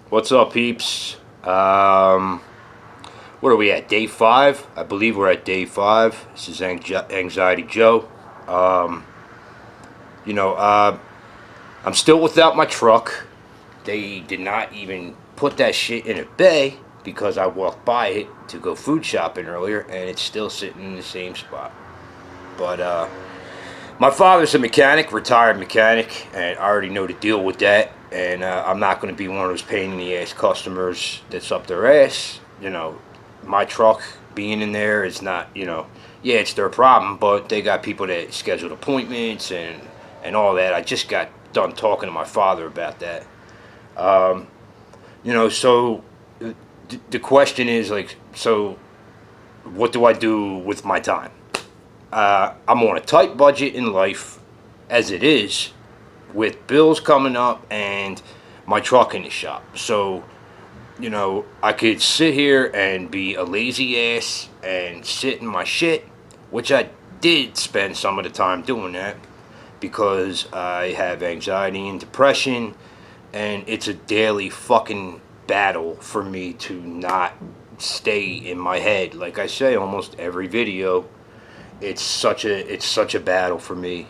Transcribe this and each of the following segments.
What's up, peeps? What are we at? Day 5? I believe we're at day 5. This is Anxiety Joe. Um, you know, I'm still without my truck. They did not even put that shit in a bay because I walked by it to go food shopping earlier, and it's still sitting in the same spot. But my father's a mechanic, retired mechanic, and I already know to deal with that. And I'm not going to be one of those pain in the ass customers that's up their ass. My truck being in there is not, yeah, it's their problem, but they got people that scheduled appointments and all that. I just got done talking to my father about that. Um, so the question is like, so what do I do with my time? I'm on a tight budget in life as it is, with bills coming up and my truck in the shop. So, I could sit here and be a lazy ass and sit in my shit, which I did spend some of the time doing that because I have anxiety and depression, and it's a daily fucking battle for me to not stay in my head. Like I say almost every video, it's such a battle for me.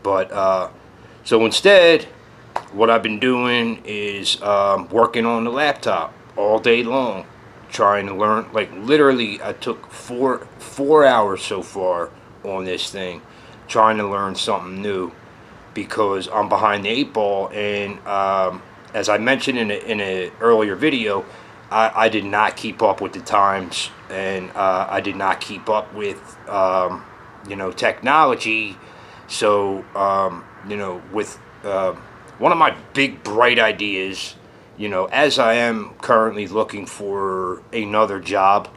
But so instead, what I've been doing is working on the laptop all day long, trying to learn. Like literally, I took four hours so far on this thing, trying to learn something new because I'm behind the eight ball. And as I mentioned in a earlier video, I did not keep up with the times, and I did not keep up with technology. So with one of my big bright ideas, as I am currently looking for another job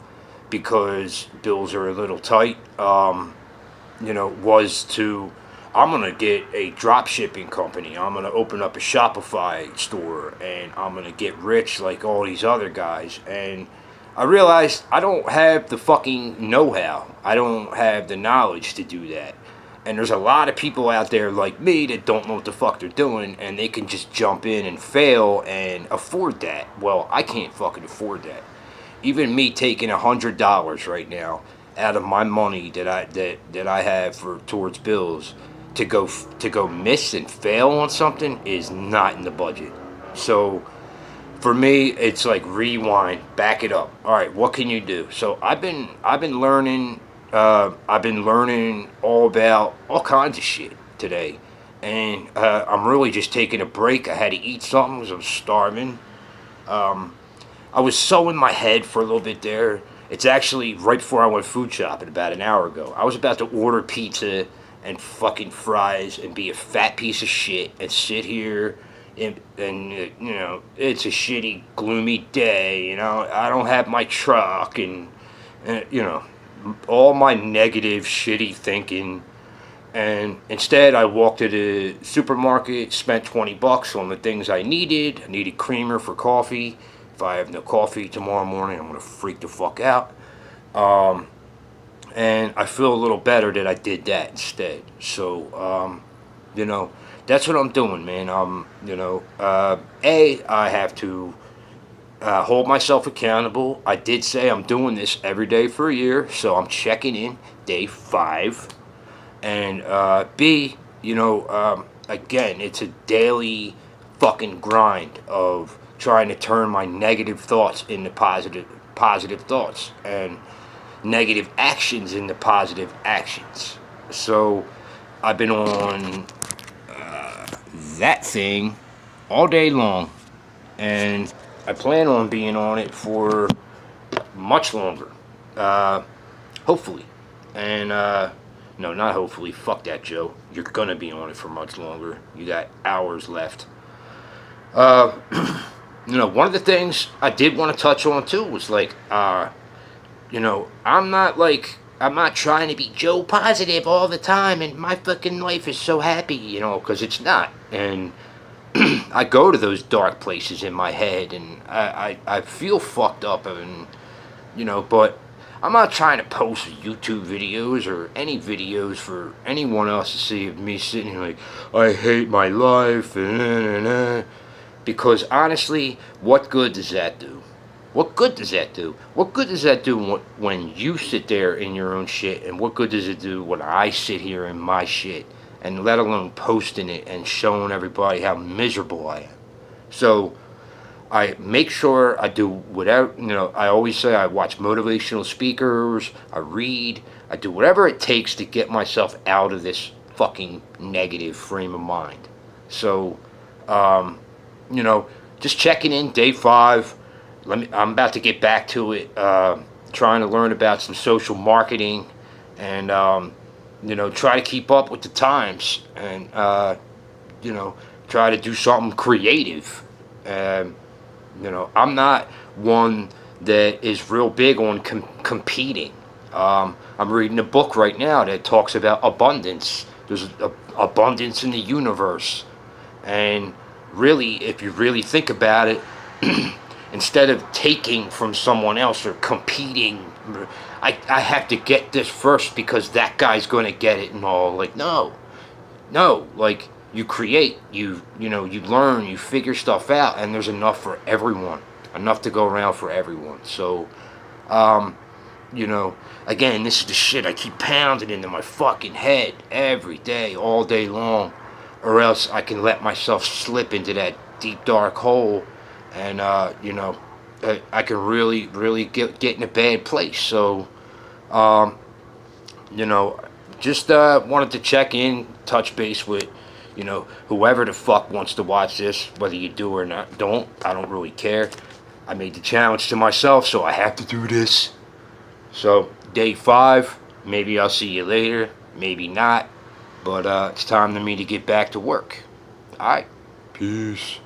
because bills are a little tight, was to, I'm going to get a drop shipping company. I'm going to open up a Shopify store, and I'm going to get rich like all these other guys. And I realized I don't have the fucking know-how. I don't have the knowledge to do that. And there's a lot of people out there like me that don't know what the fuck they're doing, and they can just jump in and fail and afford that. Well, I can't fucking afford that. Even me taking $100 right now out of my money that I have for towards bills to go miss and fail on something is not in the budget. So for me, it's like rewind, back it up. All right, what can you do? So I've been learning. I've been learning all about all kinds of shit today, and I'm really just taking a break. I had to eat something because I was starving. I was so in my head for a little bit there. It's actually right before I went food shopping about an hour ago. I was about to order pizza and fucking fries and be a fat piece of shit and sit here and it's a shitty, gloomy day. I don't have my truck and all my negative, shitty thinking. And instead, I walked to the supermarket, spent $20 on the things I needed. I needed creamer for coffee. If I have no coffee tomorrow morning, I'm going to freak the fuck out. And I feel a little better that I did that instead. So, that's what I'm doing, man. I have to hold myself accountable. I did say I'm doing this every day for a year, so I'm checking in day 5. And B, again, it's a daily fucking grind of trying to turn my negative thoughts into positive thoughts, and negative actions into positive actions. So I've been on that thing all day long, and I plan on being on it for much longer, hopefully. And no, not hopefully, fuck that, Joe. You're gonna be on it for much longer. You got hours left. One of the things I did want to touch on too was like, I'm not trying to be Joe positive all the time and my fucking life is so happy, because it's not. And I go to those dark places in my head, and I feel fucked up, and but I'm not trying to post YouTube videos or any videos for anyone else to see of me sitting here like, I hate my life, and Because honestly, what good does that do? What good does that do? What good does that do when you sit there in your own shit? And what good does it do when I sit here in my shit? And let alone posting it and showing everybody how miserable I am. So I make sure I do whatever, I always say I watch motivational speakers, I read, I do whatever it takes to get myself out of this fucking negative frame of mind. So, just checking in, day 5. I'm about to get back to it, trying to learn about some social marketing and, try to keep up with the times and, try to do something creative. I'm not one that is real big on competing. I'm reading a book right now that talks about abundance. There's abundance in the universe. And really, if you really think about it, instead of taking from someone else or competing, I have to get this first because that guy's going to get it and all. Like, no, like, you create, you learn, you figure stuff out, and there's enough for everyone, enough to go around for everyone. So, again, this is the shit I keep pounding into my fucking head every day, all day long, or else I can let myself slip into that deep dark hole, and I can really get in a bad place. So, just wanted to check in, touch base with, whoever the fuck wants to watch this, whether you do or not, I don't really care. I made the challenge to myself, so I have to do this. So, day 5, maybe I'll see you later, maybe not, but it's time for me to get back to work. Alright, peace.